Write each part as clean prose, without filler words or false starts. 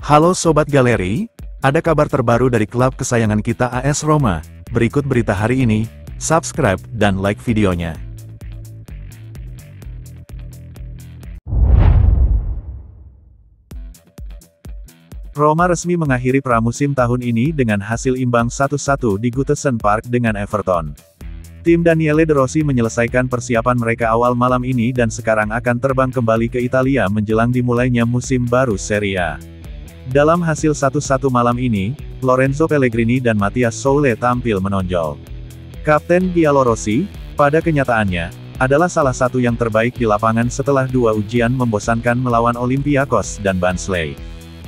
Halo Sobat Galeri, ada kabar terbaru dari klub kesayangan kita AS Roma. Berikut berita hari ini, subscribe dan like videonya. Roma resmi mengakhiri pramusim tahun ini dengan hasil imbang 1-1 di Goodison Park dengan Everton. Tim Daniele De Rossi menyelesaikan persiapan mereka awal malam ini dan sekarang akan terbang kembali ke Italia menjelang dimulainya musim baru Serie A. Dalam hasil 1-1 malam ini, Lorenzo Pellegrini dan Matthias Soule tampil menonjol. Kapten Giallorossi, pada kenyataannya, adalah salah satu yang terbaik di lapangan setelah dua ujian membosankan melawan Olympiakos dan Barnsley.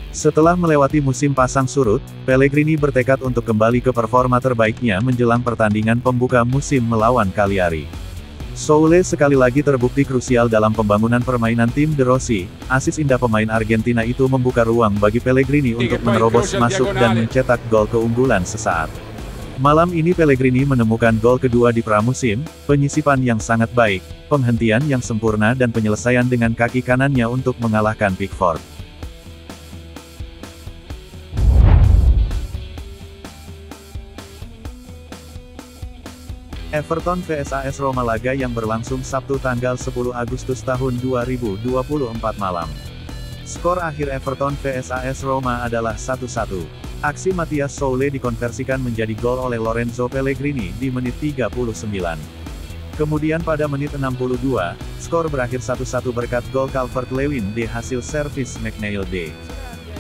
Setelah melewati musim pasang surut, Pellegrini bertekad untuk kembali ke performa terbaiknya menjelang pertandingan pembuka musim melawan Cagliari. Soule sekali lagi terbukti krusial dalam pembangunan permainan tim De Rossi. Asis indah pemain Argentina itu membuka ruang bagi Pellegrini untuk menerobos masuk dan mencetak gol keunggulan sesaat. Malam ini Pellegrini menemukan gol kedua di pramusim, penyisipan yang sangat baik, penghentian yang sempurna dan penyelesaian dengan kaki kanannya untuk mengalahkan Pickford. Everton vs AS Roma laga yang berlangsung Sabtu tanggal 10 Agustus tahun 2024 malam. Skor akhir Everton vs AS Roma adalah 1-1. Aksi Matthias Soule dikonversikan menjadi gol oleh Lorenzo Pellegrini di menit 39. Kemudian pada menit 62, skor berakhir 1-1 berkat gol Calvert-Lewin di hasil servis McNeil.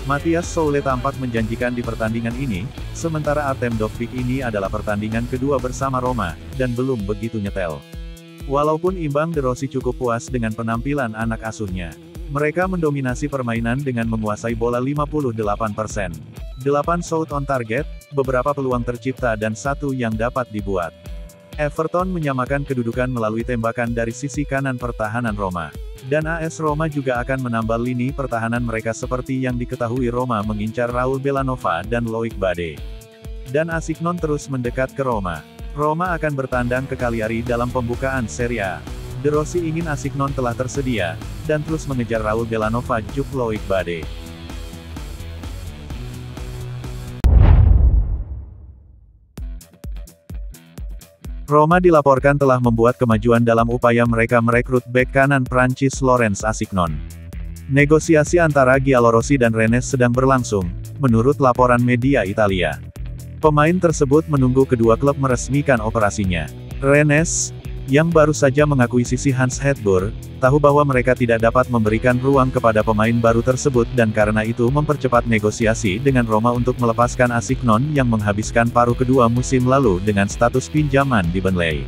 Matthias Soule tampak menjanjikan di pertandingan ini, sementara Artem Dovbyk ini adalah pertandingan kedua bersama Roma, dan belum begitu nyetel. Walaupun imbang, De Rossi cukup puas dengan penampilan anak asuhnya. Mereka mendominasi permainan dengan menguasai bola 58%. 8 shot on target, beberapa peluang tercipta dan satu yang dapat dibuat. Everton menyamakan kedudukan melalui tembakan dari sisi kanan pertahanan Roma. Dan AS Roma juga akan menambal lini pertahanan mereka seperti yang diketahui Roma mengincar Raul Belanova dan Loic Bade. Dan Asignon terus mendekat ke Roma. Roma akan bertandang ke Cagliari dalam pembukaan Serie A. De Rossi ingin Asignon telah tersedia, dan terus mengejar Raul Belanova juk Loic Bade. Roma dilaporkan telah membuat kemajuan dalam upaya mereka merekrut bek kanan Prancis Laurent Asignon. Negosiasi antara Giallorossi dan Rennes sedang berlangsung, menurut laporan media Italia. Pemain tersebut menunggu kedua klub meresmikan operasinya. Rennes, yang baru saja mengakuisisi Hans Hetboer, tahu bahwa mereka tidak dapat memberikan ruang kepada pemain baru tersebut dan karena itu mempercepat negosiasi dengan Roma untuk melepaskan Asignon yang menghabiskan paruh kedua musim lalu dengan status pinjaman di Burnley.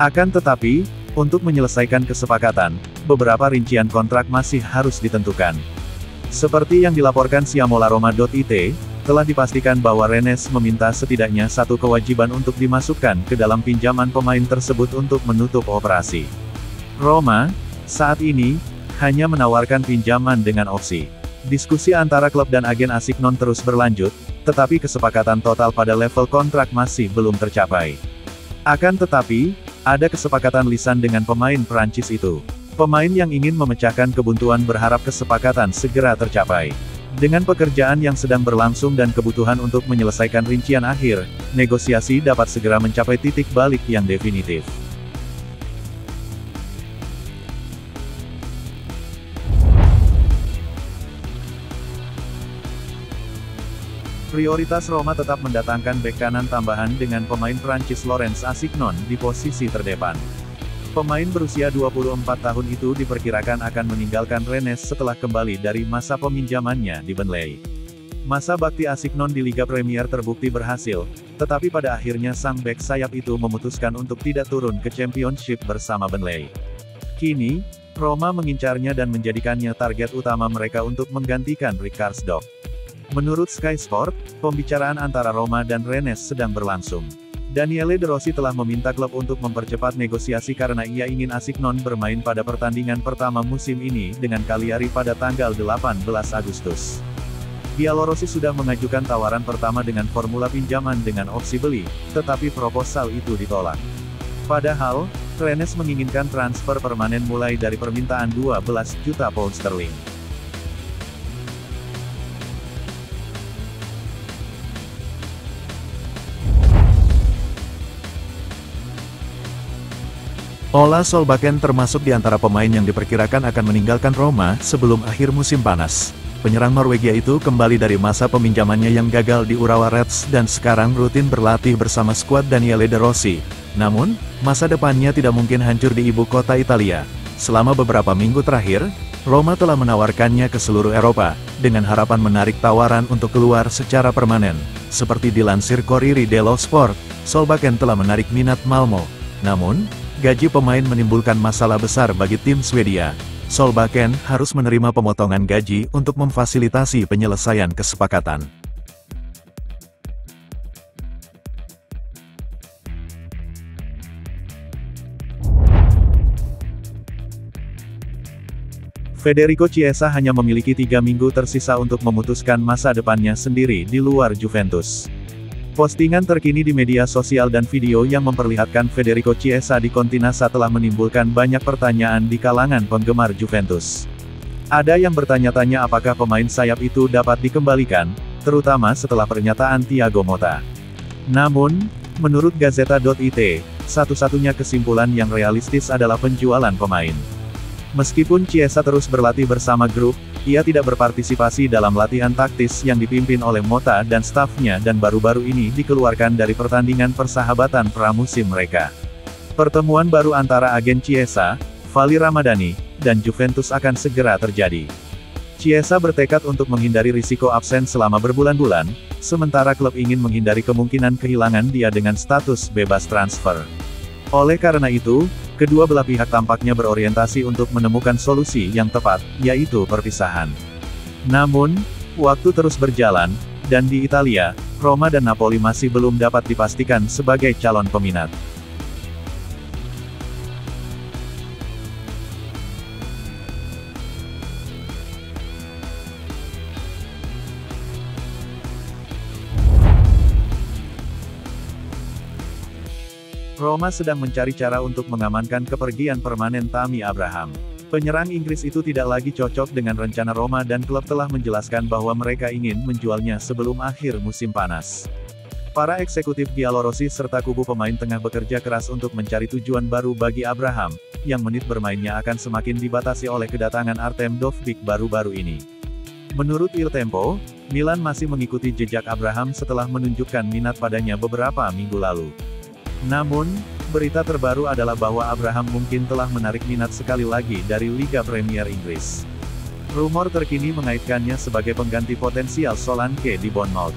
Akan tetapi, untuk menyelesaikan kesepakatan, beberapa rincian kontrak masih harus ditentukan. Seperti yang dilaporkan siamolaroma.it, telah dipastikan bahwa Rennes meminta setidaknya satu kewajiban untuk dimasukkan ke dalam pinjaman pemain tersebut untuk menutup operasi. Roma, saat ini, hanya menawarkan pinjaman dengan opsi. Diskusi antara klub dan agen Asignon terus berlanjut, tetapi kesepakatan total pada level kontrak masih belum tercapai. Akan tetapi, ada kesepakatan lisan dengan pemain Prancis itu. Pemain yang ingin memecahkan kebuntuan berharap kesepakatan segera tercapai. Dengan pekerjaan yang sedang berlangsung dan kebutuhan untuk menyelesaikan rincian akhir, negosiasi dapat segera mencapai titik balik yang definitif. Prioritas Roma tetap mendatangkan bek kanan tambahan dengan pemain Prancis Laurent Asignon di posisi terdepan. Pemain berusia 24 tahun itu diperkirakan akan meninggalkan Rennes setelah kembali dari masa peminjamannya di Burnley. Masa bakti Asignon di Liga Premier terbukti berhasil, tetapi pada akhirnya sang bek sayap itu memutuskan untuk tidak turun ke Championship bersama Burnley. Kini, Roma mengincarnya dan menjadikannya target utama mereka untuk menggantikan Rijkaard. Menurut Sky Sport, pembicaraan antara Roma dan Rennes sedang berlangsung. Daniele De Rossi telah meminta klub untuk mempercepat negosiasi karena ia ingin Asignon bermain pada pertandingan pertama musim ini dengan Cagliari pada tanggal 18 Agustus. Giallorossi sudah mengajukan tawaran pertama dengan formula pinjaman dengan opsi beli, tetapi proposal itu ditolak. Padahal, Rennes menginginkan transfer permanen mulai dari permintaan 12 juta pound sterling. Ola Solbakken termasuk di antara pemain yang diperkirakan akan meninggalkan Roma sebelum akhir musim panas. Penyerang Norwegia itu kembali dari masa peminjamannya yang gagal di Urawa Reds dan sekarang rutin berlatih bersama skuad Daniele De Rossi. Namun, masa depannya tidak mungkin hancur di ibu kota Italia. Selama beberapa minggu terakhir, Roma telah menawarkannya ke seluruh Eropa, dengan harapan menarik tawaran untuk keluar secara permanen. Seperti dilansir Corriere dello Sport, Solbakken telah menarik minat Malmo. Namun, gaji pemain menimbulkan masalah besar bagi tim Swedia. Solbakken harus menerima pemotongan gaji untuk memfasilitasi penyelesaian kesepakatan. Federico Chiesa hanya memiliki 3 minggu tersisa untuk memutuskan masa depannya sendiri di luar Juventus. Postingan terkini di media sosial dan video yang memperlihatkan Federico Chiesa di Continassa telah menimbulkan banyak pertanyaan di kalangan penggemar Juventus. Ada yang bertanya-tanya apakah pemain sayap itu dapat dikembalikan, terutama setelah pernyataan Thiago Motta. Namun, menurut Gazzetta.it, satu-satunya kesimpulan yang realistis adalah penjualan pemain. Meskipun Chiesa terus berlatih bersama grup, ia tidak berpartisipasi dalam latihan taktis yang dipimpin oleh Motta dan stafnya dan baru-baru ini dikeluarkan dari pertandingan persahabatan pramusim mereka. Pertemuan baru antara agen Chiesa, Vali Ramadhani, dan Juventus akan segera terjadi. Chiesa bertekad untuk menghindari risiko absen selama berbulan-bulan, sementara klub ingin menghindari kemungkinan kehilangan dia dengan status bebas transfer. Oleh karena itu, kedua belah pihak tampaknya berorientasi untuk menemukan solusi yang tepat, yaitu perpisahan. Namun, waktu terus berjalan, dan di Italia, Roma dan Napoli masih belum dapat dipastikan sebagai calon peminat. Roma sedang mencari cara untuk mengamankan kepergian permanen Tammy Abraham. Penyerang Inggris itu tidak lagi cocok dengan rencana Roma dan klub telah menjelaskan bahwa mereka ingin menjualnya sebelum akhir musim panas. Para eksekutif Giallorossi serta kubu pemain tengah bekerja keras untuk mencari tujuan baru bagi Abraham, yang menit bermainnya akan semakin dibatasi oleh kedatangan Artem Dovbyk baru-baru ini. Menurut Il Tempo, Milan masih mengikuti jejak Abraham setelah menunjukkan minat padanya beberapa minggu lalu. Namun, berita terbaru adalah bahwa Abraham mungkin telah menarik minat sekali lagi dari Liga Premier Inggris. Rumor terkini mengaitkannya sebagai pengganti potensial Solanke di Bournemouth.